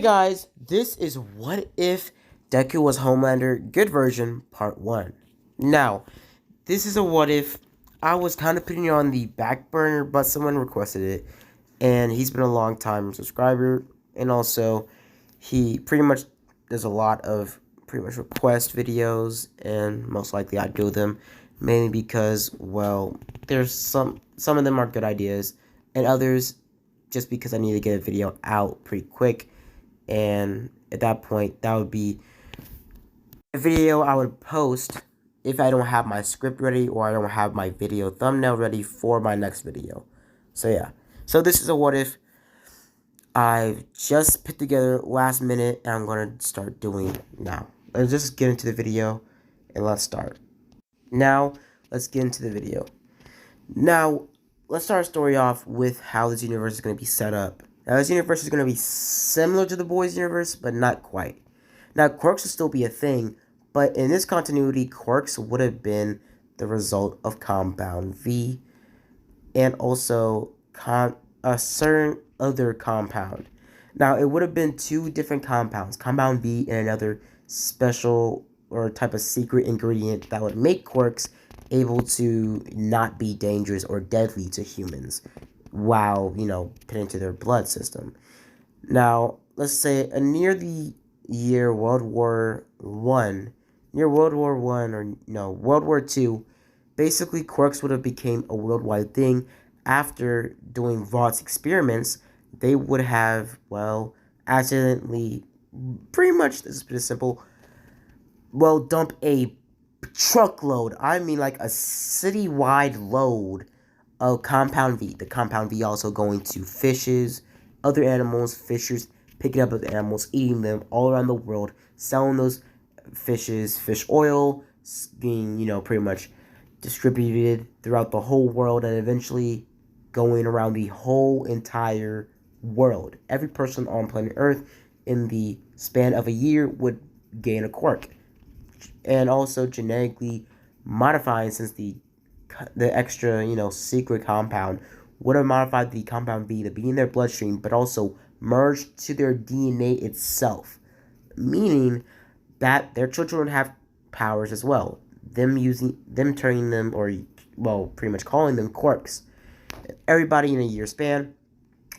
Guys, this is What If Deku Was Homelander, Good Version, Part 1. Now, this is a what if. I was kind of putting it on the back burner, but someone requested it, and he's been a long time subscriber, and also, he pretty much does a lot of pretty much request videos, and most likely I'd do them, mainly because, well, there's some of them are good ideas, and others, just because I need to get a video out pretty quick. And at that point, that would be a video I would post if I don't have my script ready or I don't have my video thumbnail ready for my next video. So yeah, so this is a what if I've just put together last minute, and I'm going to start doing now. Let's just get into the video and let's start. Now, let's get into the video. Now, let's start our story off with how this universe is going to be set up. Now, this universe is going to be similar to the boys' universe, but not quite. Now, quirks will still be a thing, but in this continuity, quirks would have been the result of Compound V, and also a certain other compound. Now, it would have been two different compounds, Compound V and another special or type of secret ingredient that would make quirks able to not be dangerous or deadly to humans while, put into their blood system. Now, let's say near the year World War One, World War Two, basically quirks would have became a worldwide thing. After doing Vaught's experiments, they would have, well, accidentally, pretty much, this is pretty simple, well, dump a truckload, I mean like a citywide load of Compound V. The Compound V also going to fishes, other animals, fishers, picking up other animals, eating them all around the world, selling those fishes, fish oil, being, pretty much distributed throughout the whole world, and eventually going around the whole entire world. Every person on planet Earth in the span of a year would gain a quirk. And also genetically modifying, since the extra, secret compound would have modified the Compound V to be in their bloodstream, but also merged to their DNA itself, meaning that their children would have powers as well. Them turning them, or, well, pretty much calling them quirks. Everybody in a year span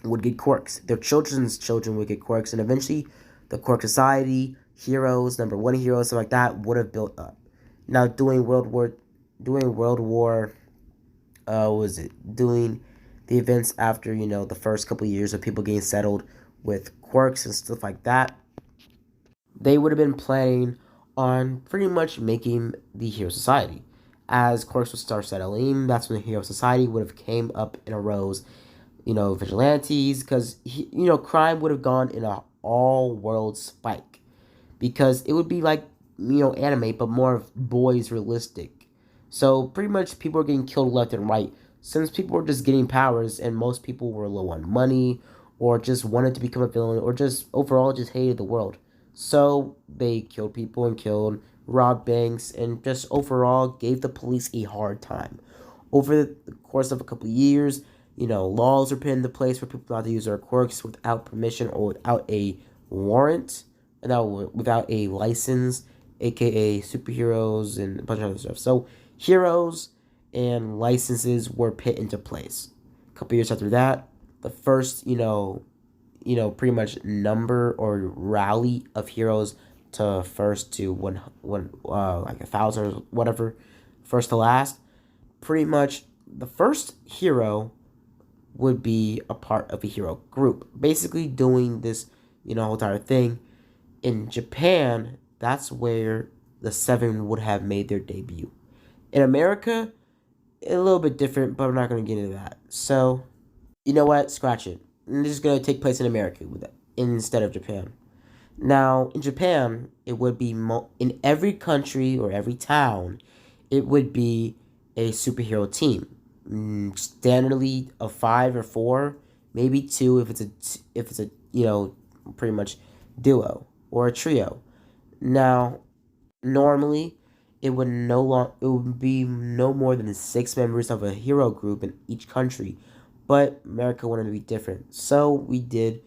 would get quirks. Their children's children would get quirks, and eventually the quirk society, heroes, number one heroes, something like that, would have built up. Now, doing the events after, the first couple of years of people getting settled with quirks and stuff like that, they would have been planning on pretty much making the Hero Society. As quirks would start settling, that's when the Hero Society would have came up and arose, vigilantes, because, crime would have gone in a all-world spike. Because it would be like, anime, but more of boys realistic. So, pretty much people were getting killed left and right, since people were just getting powers, and most people were low on money, or just wanted to become a villain, or just overall just hated the world. So, they killed people and robbed banks, and just overall gave the police a hard time. Over the course of a couple of years, laws were put into place for people not to use their quirks without permission or without a warrant, without a license, aka superheroes and a bunch of other stuff. So, heroes and licenses were put into place. A couple years after that, the first, pretty much number or rally of heroes to first to one like 1,000 or whatever, first to last. Pretty much the first hero would be a part of a hero group, basically doing this, whole entire thing. In Japan, that's where the Seven would have made their debut. In America, a little bit different, but I'm not going to get into that. So, you know what? Scratch it. This is going to take place in America instead of Japan. Now, in Japan, it would be in every country or every town, it would be a superhero team. Standardly, a 5 or 4, maybe 2 if it's a pretty much duo or a trio. Now, normally, it would be no more than 6 members of a hero group in each country, but America wanted to be different, so we did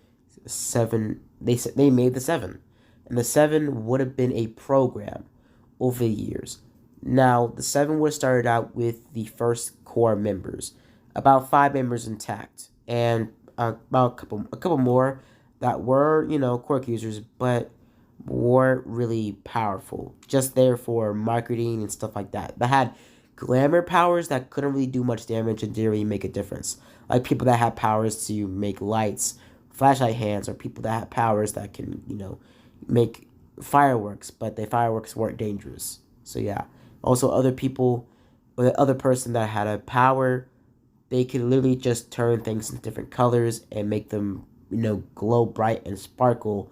seven. They made the seven, and the seven would have been a program over the years. Now the seven would have started out with the first core members, about five members intact, and about a couple more that were quirk users, but weren't really powerful. Just there for marketing and stuff like that. That had glamour powers that couldn't really do much damage and didn't really make a difference. Like people that had powers to make lights, flashlight hands, or people that had powers that can, make fireworks, but the fireworks weren't dangerous. So yeah. Also other people or the other person that had a power, they could literally just turn things into different colors and make them, glow bright and sparkle,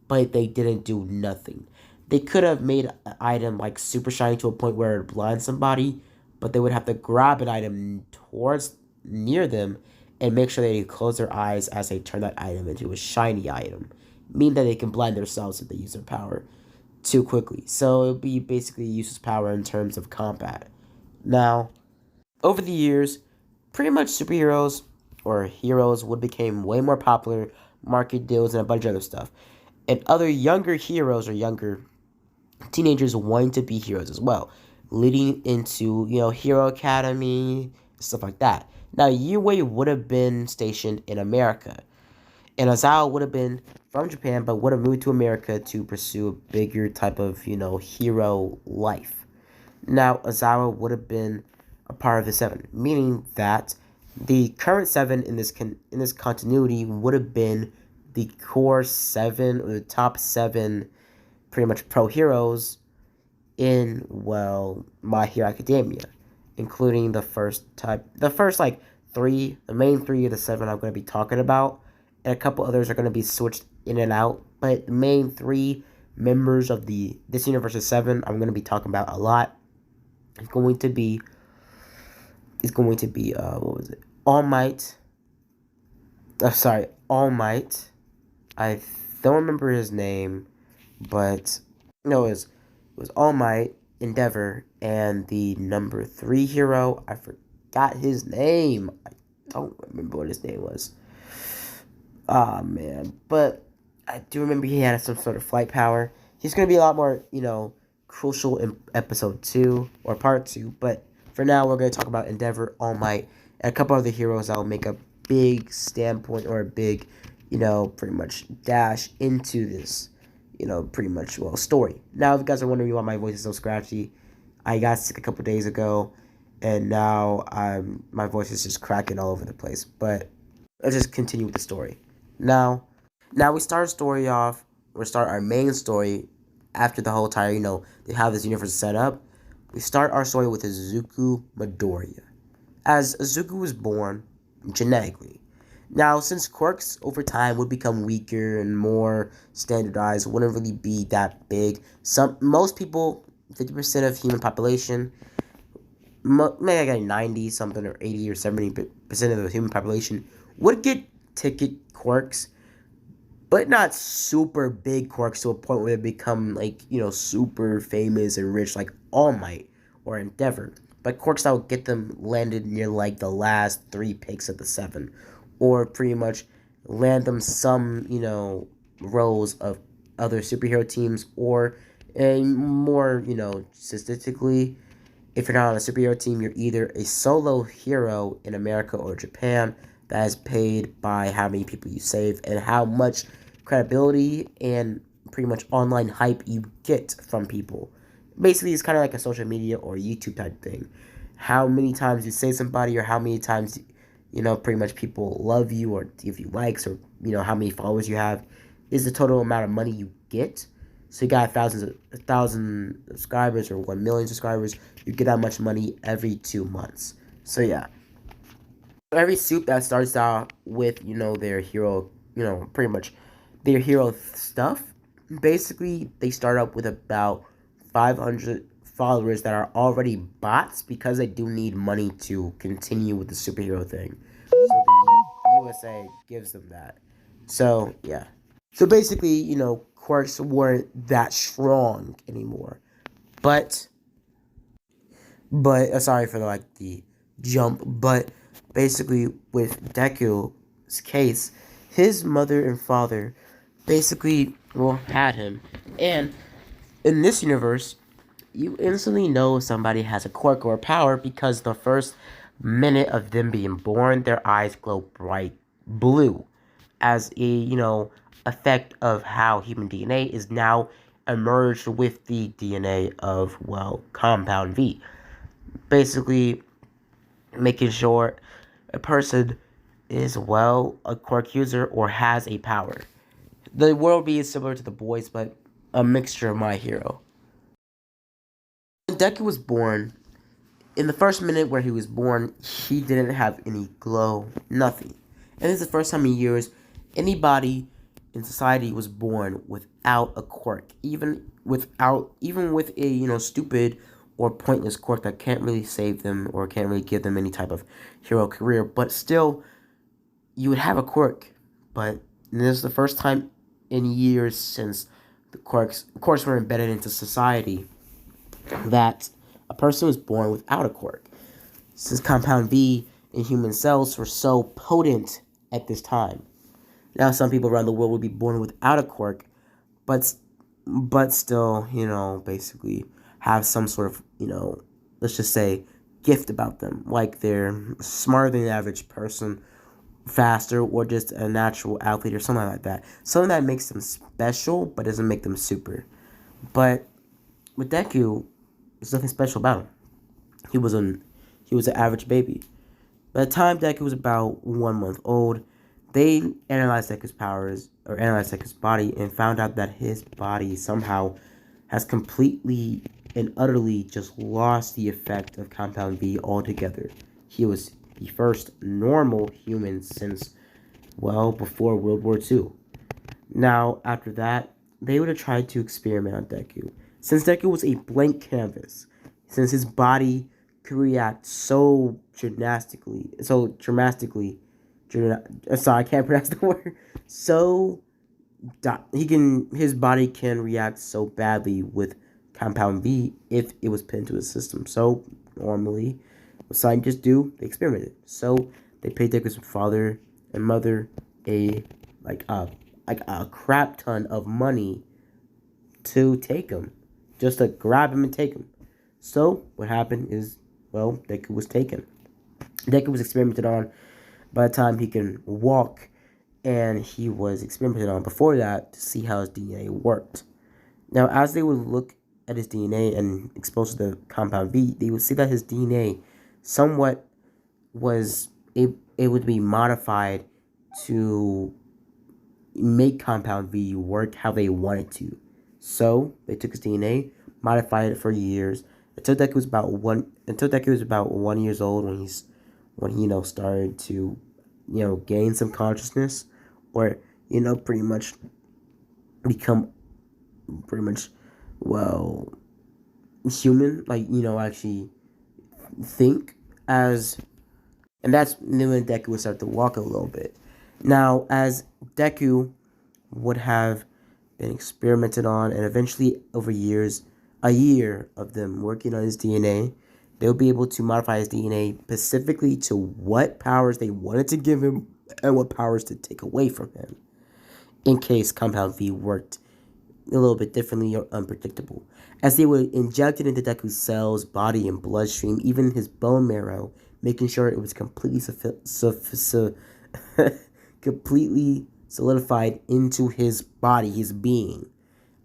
but they didn't do nothing. They could have made an item like super shiny to a point where it blinds somebody, but they would have to grab an item towards near them and make sure they close their eyes as they turn that item into a shiny item, meaning that they can blind themselves if they use their power too quickly. So it would be basically useless power in terms of combat. Now, over the years, pretty much superheroes or heroes would become way more popular, market deals, and a bunch of other stuff. And other younger heroes or younger teenagers wanting to be heroes as well, leading into, Hero Academy, stuff like that. Now, Yue would have been stationed in America, and Azawa would have been from Japan, but would have moved to America to pursue a bigger type of, hero life. Now, Azawa would have been a part of the seven, meaning that the current seven in this continuity would have been the core seven or the top seven, pretty much pro heroes in My Hero Academia, including the first like three, the main three of the seven I'm going to be talking about, and a couple others are going to be switched in and out. But the main three members of this universe's seven I'm going to be talking about a lot. It's going to be what was it? All Might. Sorry, All Might. I don't remember his name, but no, it was All Might, Endeavor, and the number 3 hero. I forgot his name. I don't remember what his name was. Ah, man. But I do remember he had some sort of flight power. He's going to be a lot more, crucial in episode 2 or part 2. But for now, we're going to talk about Endeavor, All Might, and a couple other heroes that will make a big standpoint or a big, pretty much dash into this, pretty much, story. Now, if you guys are wondering why my voice is so scratchy, I got sick a couple days ago, and now my voice is just cracking all over the place. But let's just continue with the story. Now we start our main story after the whole entire, how this universe is set up. We start our story with Izuku Midoriya, as Izuku was born genetically. Now, since quirks over time would become weaker and more standardized, wouldn't really be that big. Most people, 50% of human population, maybe like 90 something or 80 or 70% of the human population would get ticket quirks, but not super big quirks to a point where they become like, super famous and rich like All Might or Endeavor. But quirks that would get them landed near like the last 3 picks of the 7. Or pretty much land them some, roles of other superhero teams, or a more, statistically, if you're not on a superhero team, you're either a solo hero in America or Japan that is paid by how many people you save and how much credibility and pretty much online hype you get from people. Basically, it's kind of like a social media or YouTube type thing. How many times you save somebody, or how many times, pretty much people love you or give you likes, or, how many followers you have, is the total amount of money you get. So you got 1,000 subscribers or 1 million subscribers, you get that much money every 2 months. So yeah. Every soup that starts out with, their hero, pretty much their hero stuff, basically they start up with about 500 followers that are already bots, because they do need money to continue with the superhero thing. So the USA gives them that. So yeah. So basically, quirks weren't that strong anymore. But sorry for the jump, but basically with Deku's case, his mother and father basically had him. And in this universe, you instantly know somebody has a quirk or a power because the first minute of them being born, their eyes glow bright blue as a, effect of how human DNA is now emerged with the DNA of, Compound V. Basically, making sure a person is, a quirk user or has a power. The world be similar to the boys, but a mixture of My Hero. When Deku was born, in the first minute where he was born, he didn't have any glow, nothing. And this is the first time in years anybody in society was born without a quirk, even with a stupid or pointless quirk that can't really save them or can't really give them any type of hero career. But still, you would have a quirk. But this is the first time in years since the quirks, of course, were embedded into society that a person was born without a quirk. Since Compound V in human cells were so potent at this time. Now some people around the world would be born without a quirk, but still, basically have some sort of, let's just say, gift about them. Like they're smarter than the average person, faster, or just a natural athlete or something like that. Something that makes them special, but doesn't make them super. But with Deku, there's nothing special about him. He was an average baby. By the time Deku was about 1 month old, they analyzed Deku's powers, or analyzed Deku's body, and found out that his body somehow has completely and utterly just lost the effect of Compound V altogether. He was the first normal human since, before World War II. Now, after that, they would have tried to experiment on Deku. Since Deku was a blank canvas, since his body could react so dramatically, sorry, I can't pronounce the word. His body can react so badly with Compound V if it was put into his system. So normally, what scientists do, they experimented. So they paid Deku's father and mother a crap ton of money to take him, just to grab him and take him. So what happened is, Deku was taken. Deku was experimented on by the time he can walk, and he was experimented on before that to see how his DNA worked. Now, as they would look at his DNA and expose to the Compound V, they would see that his DNA somewhat was able to be modified to make Compound V work how they wanted to. So they took his DNA, modified it for years until Deku was about 1 years old when he started to gain some consciousness, or pretty much become human, actually think as. And that's when Deku would start to walk a little bit. Now, as Deku would have been experimented on, and eventually over years, a year of them working on his DNA, they'll be able to modify his DNA specifically to what powers they wanted to give him and what powers to take away from him, in case Compound V worked a little bit differently or unpredictable. As they would inject it into Deku's cells, body, and bloodstream, even his bone marrow, making sure it was completely completely solidified into his body, his being,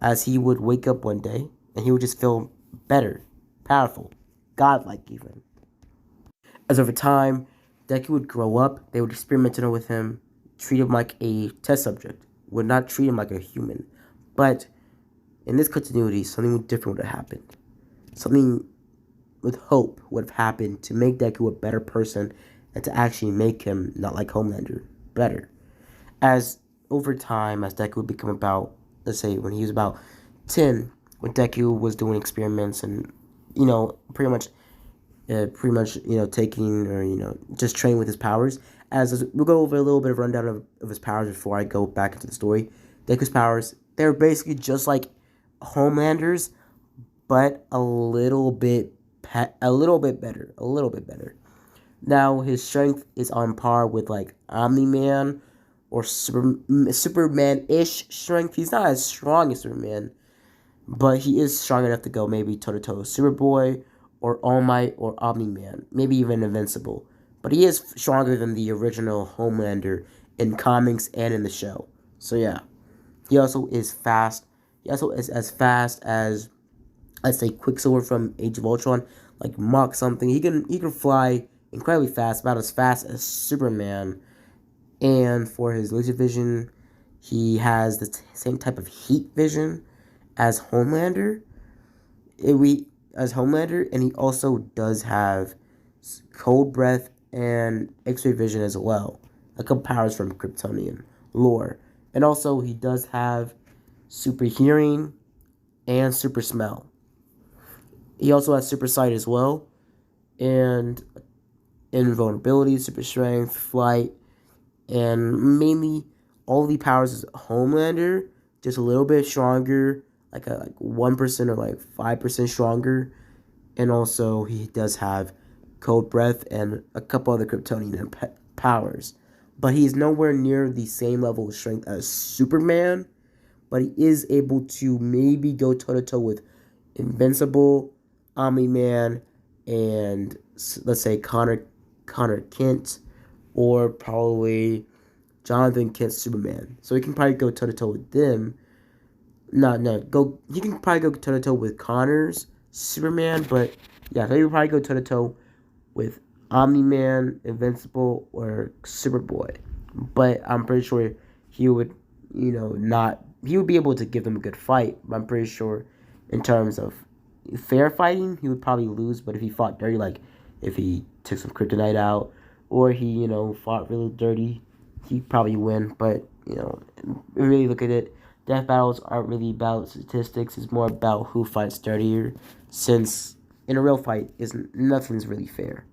as he would wake up one day and he would just feel better, powerful, godlike even. As over time, Deku would grow up, they would experiment with him, treat him like a test subject, would not treat him like a human. But in this continuity, something different would have happened. Something with hope would have happened to make Deku a better person and to actually make him, not like Homelander, better. As over time, as Deku would become about, let's say when he was about 10, when Deku was doing experiments and, pretty much, taking or, just training with his powers. We'll go over a little bit of rundown of his powers before I go back into the story. Deku's powers, they're basically just like Homelander's, but a little bit better. Now, his strength is on par with, Omni-Man, or Superman-ish strength. He's not as strong as Superman, but he is strong enough to go maybe toe to toe with Superboy or All Might or Omni Man, maybe even Invincible. But he is stronger than the original Homelander in comics and in the show. So yeah, he also is fast. He also is as fast as, let's say, Quicksilver from Age of Ultron, like Mach something. He can fly incredibly fast, about as fast as Superman. And for his laser vision, he has the same type of heat vision as Homelander. As Homelander, and he also does have cold breath and X-ray vision as well, like powers from Kryptonian lore. And also, he does have super hearing and super smell. He also has super sight as well, and invulnerability, super strength, flight, and mainly all of the powers is Homelander, just a little bit stronger, like 1% or like 5% stronger, and also he does have cold breath and a couple other Kryptonian powers, but he's nowhere near the same level of strength as Superman. But he is able to maybe go toe to toe with Invincible, Omni Man, and let's say Connor Kent, or probably Jonathan Kent's Superman. So he can probably go toe to toe with them. No, no, go. He can probably go toe to toe with Connor's Superman, but yeah, so he would probably go toe to toe with Omni Man, Invincible, or Superboy. But I'm pretty sure he would, not. He would be able to give them a good fight. But I'm pretty sure, in terms of fair fighting, he would probably lose. But if he fought dirty, like if he took some kryptonite out, or he, fought really dirty, he'd probably win. But really look at it, death battles aren't really about statistics. It's more about who fights dirtier. Since in a real fight, nothing's really fair.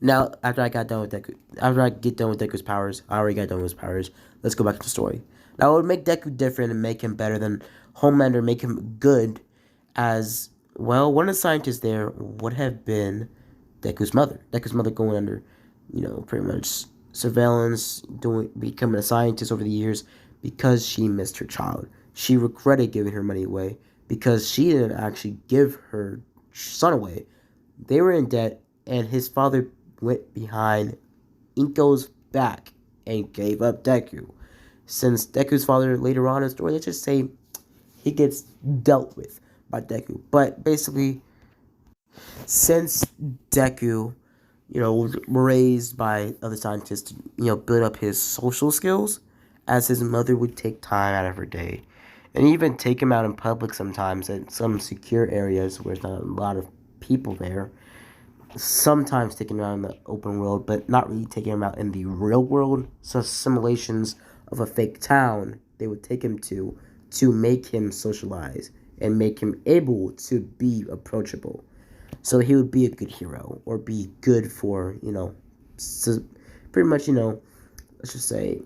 Now, after I get done with Deku's powers, I already got done with his powers. Let's go back to the story. Now, what would make Deku different and make him better than Homelander, make him good, as well, one of the scientists there would have been Deku's mother. Deku's mother going under, pretty much surveillance, becoming a scientist over the years because she missed her child. She regretted giving her money away because she didn't actually give her son away. They were in debt, and his father went behind Inko's back and gave up Deku. Since Deku's father later on in the story, let's just say he gets dealt with by Deku. But basically, since Deku, was raised by other scientists to, build up his social skills, as his mother would take time out of her day and even take him out in public sometimes at some secure areas where there's not a lot of people there. Sometimes taking him out in the open world, but not really taking him out in the real world. So simulations of a fake town they would take him to make him socialize and make him able to be approachable. So he would be a good hero or be good for, so pretty much, let's just say,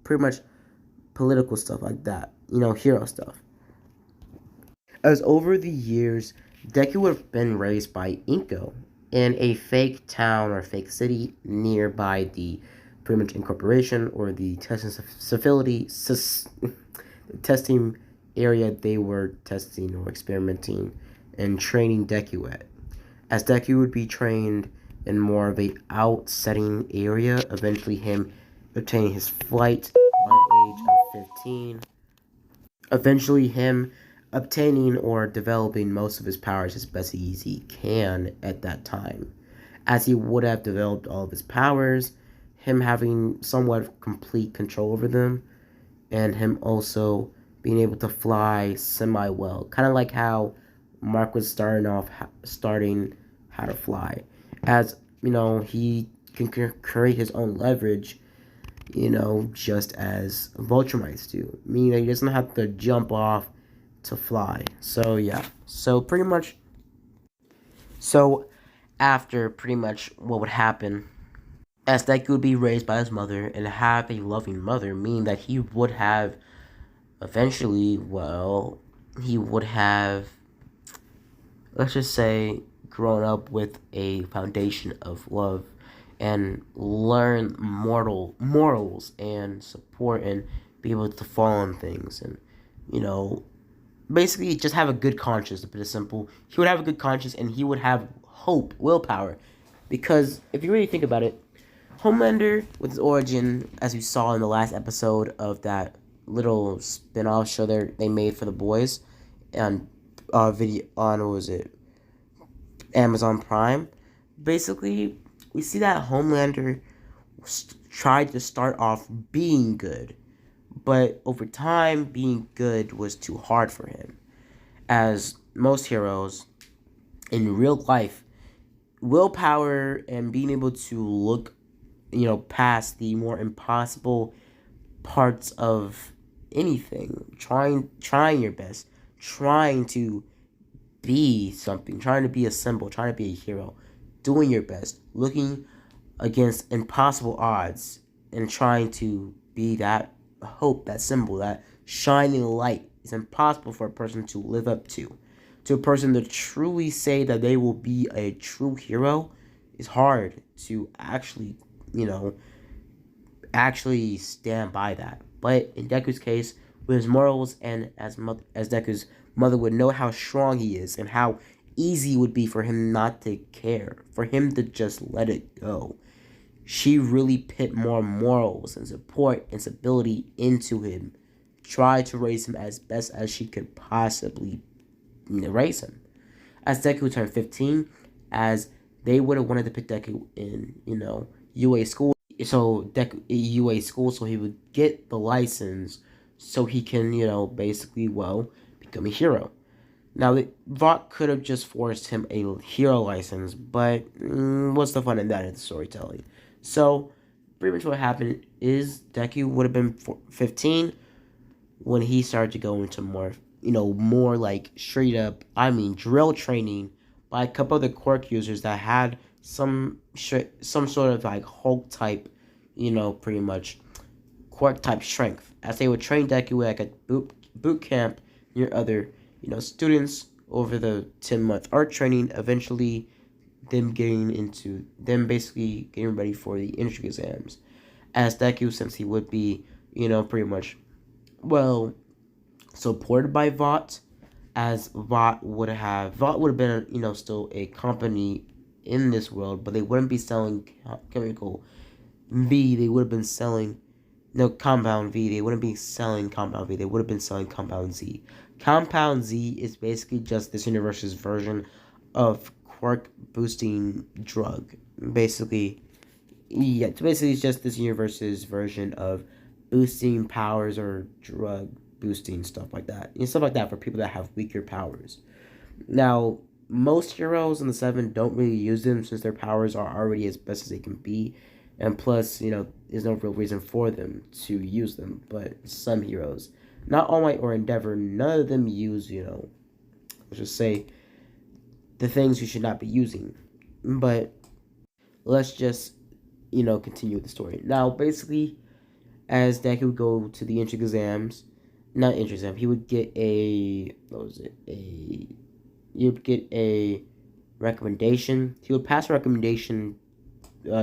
pretty much political stuff like that, hero stuff. As over the years, Deku would have been raised by Inko in a fake town or fake city nearby the pretty much incorporation or the testing facility, the testing area they were testing or experimenting and training Deku at. As Deku would be trained in more of a outsetting area, eventually him obtaining his flight by the age of 15. Eventually him obtaining or developing most of his powers as best as he can at that time. As he would have developed all of his powers, him having somewhat complete control over them, and him also being able to fly semi well. Kind of like how Mark was starting how to fly. As, he can create his own leverage, just as Vultramites do. Meaning he doesn't have to jump off to fly. So yeah. So after pretty much what would happen, as Deku would be raised by his mother and have a loving mother, meaning that he would have eventually, he would have, let's just say, grown up with a foundation of love and learn morals and support and be able to fall on things and you know basically just have a good conscience. To put it simple, he would have a good conscience and he would have hope, willpower, because if you really think about it, Homelander with his origin, as we saw in the last episode of that little spin-off show they made for the boys, and video on what was it, Amazon Prime. Basically, we see that Homelander tried to start off being good, but over time, being good was too hard for him. As most heroes in real life, willpower and being able to look, past the more impossible parts of anything, trying your best, trying to be something, trying to be a symbol, trying to be a hero, doing your best, looking against impossible odds, and trying to be that hope, that symbol, that shining light is impossible for a person to live up to. To a person to truly say that they will be a true hero is hard to actually, you know, actually stand by that. But in Deku's case, with his morals and as Deku's mother would know how strong he is and how easy it would be for him not to care, for him to just let it go. She really put more morals and support and stability into him, tried to raise him as best as she could possibly raise him. As Deku turned 15, as they would have wanted to put Deku in, UA school, so Deku UA school, so he would get the license, so he can, basically, become a hero. Now, Vought could have just forced him a hero license, but what's the fun in that in the storytelling? So, pretty much what happened is Deku would have been 15 when he started to go into more like straight up, drill training by a couple of the quirk users that had some sort of like Hulk type, pretty much quirk type strength. As they would train Deku like a boot camp near other, students over the 10-month art training, eventually them basically getting ready for the entry exams. As Deku, since he would be, pretty much, supported by Vought, as Vought would have been, still a company in this world, but they wouldn't be selling chemical V. They would have been selling Compound V. They wouldn't be selling Compound V. They would have been selling Compound Z. Compound Z is basically just this universe's version of quirk boosting drug. Basically, it's just this universe's version of boosting powers or drug boosting stuff like that. Stuff like that for people that have weaker powers. Now, most heroes in the 7 don't really use them since their powers are already as best as they can be. And plus, there's no real reason for them to use them. But some heroes, not All Might or Endeavor, none of them use, let's just say, the things you should not be using. But let's just, continue with the story. Now, basically, as Deku would go to the entry exams, not entry exam, he would get you'd get a recommendation. He would pass a recommendation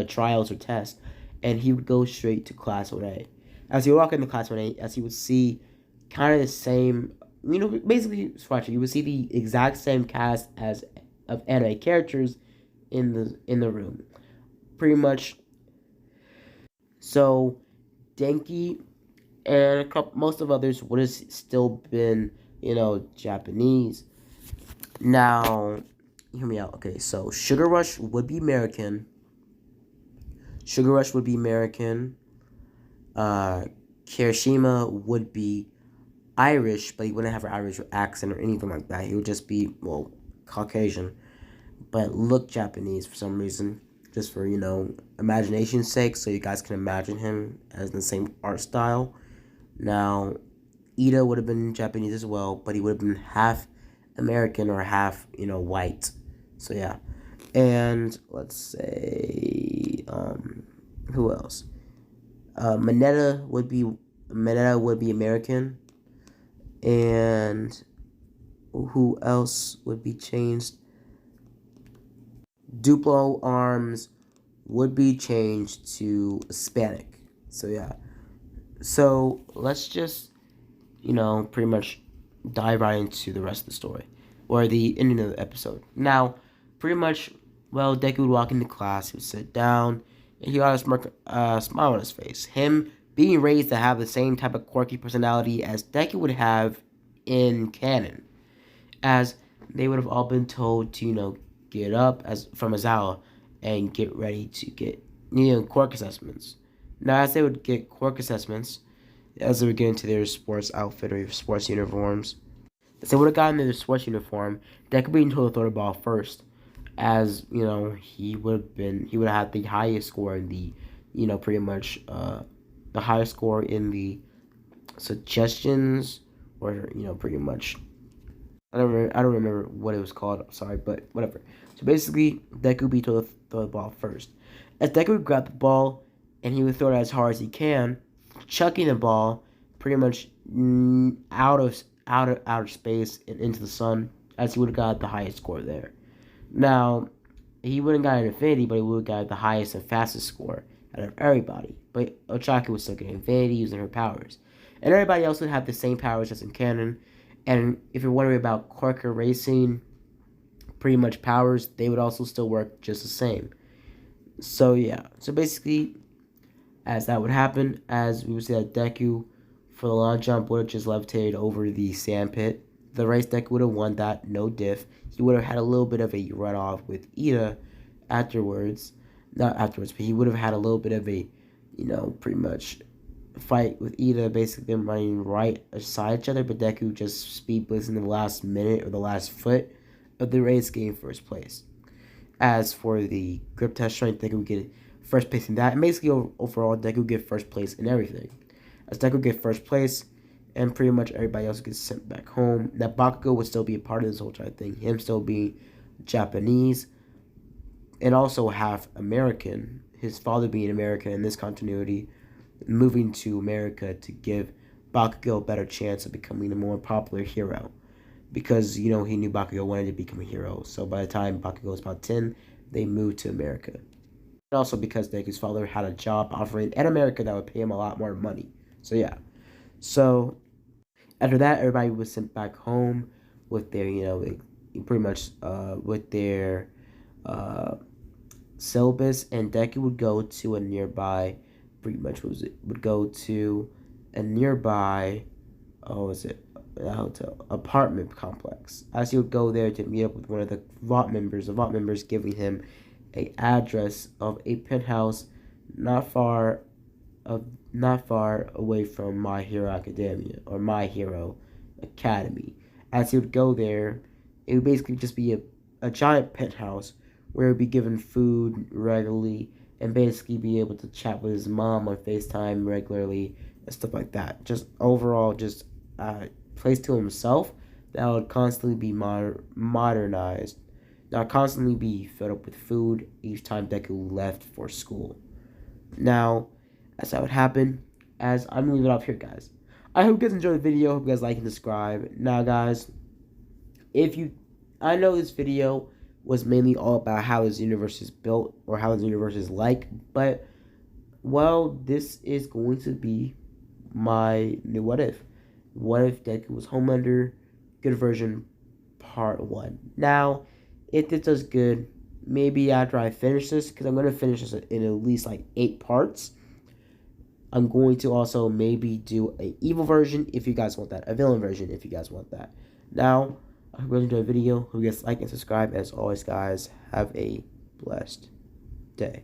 trials or tests, and he would go straight to Class 1A. As he would walk into Class 1A, as he would see kind of the same, basically, you would see the exact same cast of anime characters in the room. Pretty much. So, Denki and most of others would have still been, Japanese. Now, hear me out. Okay, so Sugar Rush would be American. Kirishima would be Irish, but he wouldn't have an Irish accent or anything like that. He would just be, Caucasian, but look Japanese for some reason, just for, imagination's sake, so you guys can imagine him as the same art style. Now, Ida would have been Japanese as well, but he would have been half American or half, white. So, yeah. And let's say, who else? Mineta would be American. And who else would be changed? Duplo Arms would be changed to Hispanic. So yeah. So let's just, pretty much dive right into the rest of the story, or the ending of the episode. Now, pretty much, well, Deku would walk into class, he would sit down, and he got a smile on his face. Him being raised to have the same type of quirky personality as Deku would have in canon, as they would have all been told to, get up as from Azawa and get ready to get, quirk assessments. Now, as they would get quirk assessments, as they would get into their sports outfit or sports uniforms, if they would have gotten their sports uniform, Deku would be told to throw the ball first, as he would have had the highest score in the, pretty much the highest score in the suggestions, or pretty much I don't remember what it was called. Sorry, but whatever. So basically, Deku would be told to throw the ball first. As Deku would grab the ball and he would throw it as hard as he can, chucking the ball pretty much out of space and into the sun, as he would have got the highest score there. Now, he wouldn't got an infinity, but he would have got the highest and fastest score out of everybody. But Ochaki would still get infinity using her powers, and everybody else would have the same powers as in canon. And if you're wondering about Quirker Racing, pretty much powers, they would also still work just the same. So yeah, so basically, as that would happen, as we would see that Deku, for the long jump, would have just levitated over the sand pit. The race Deku would have won that, no diff. He would have had a little bit of a runoff with Ida afterwards. Not afterwards, but he would have had a little bit of a, pretty much fight with Ida, basically them running right aside each other, but Deku just speed blitzing in the last minute or the last foot of the race, getting first place. As for the grip test strength, Deku would get first place in that, and basically overall Deku would get first place in everything. As Deku would get first place, and pretty much everybody else gets sent back home. Now Bakugo would still be a part of this whole entire thing, him still being Japanese and also half American, his father being American in this continuity, moving to America to give Bakugo a better chance of becoming a more popular hero. Because, he knew Bakugo wanted to become a hero. So by the time Bakugo was about 10, they moved to America. And also because Deku's father had a job offering in America that would pay him a lot more money. So yeah. So after that, everybody was sent back home with their, pretty much with their syllabus. And Deku would go to a nearby, pretty much would go to a nearby, hotel apartment complex. As he would go there to meet up with one of the vault members giving him a address of a penthouse not far away from My Hero Academia, or My Hero Academy. As he would go there, it would basically just be a giant penthouse where he would be given food regularly and basically be able to chat with his mom on FaceTime regularly and stuff like that. Just overall, just a place to himself that would constantly be modernized. Now, constantly be filled up with food each time Deku left for school. Now, as that would happen, as I'm going to leave it off here, guys. I hope you guys enjoyed the video. Hope you guys like and subscribe. Now, guys, I know this video was mainly all about how this universe is built or how this universe is like, but, well, this is going to be my new what if. What if Deku was Homelander, good version, part 1. Now, if this does good, maybe after I finish this, because I'm going to finish this in at least like 8 parts, I'm going to also maybe do a evil version if you guys want that, a villain version if you guys want that. Now, I hope you guys enjoyed the video. Hope you guys like and subscribe. As always, guys, have a blessed day.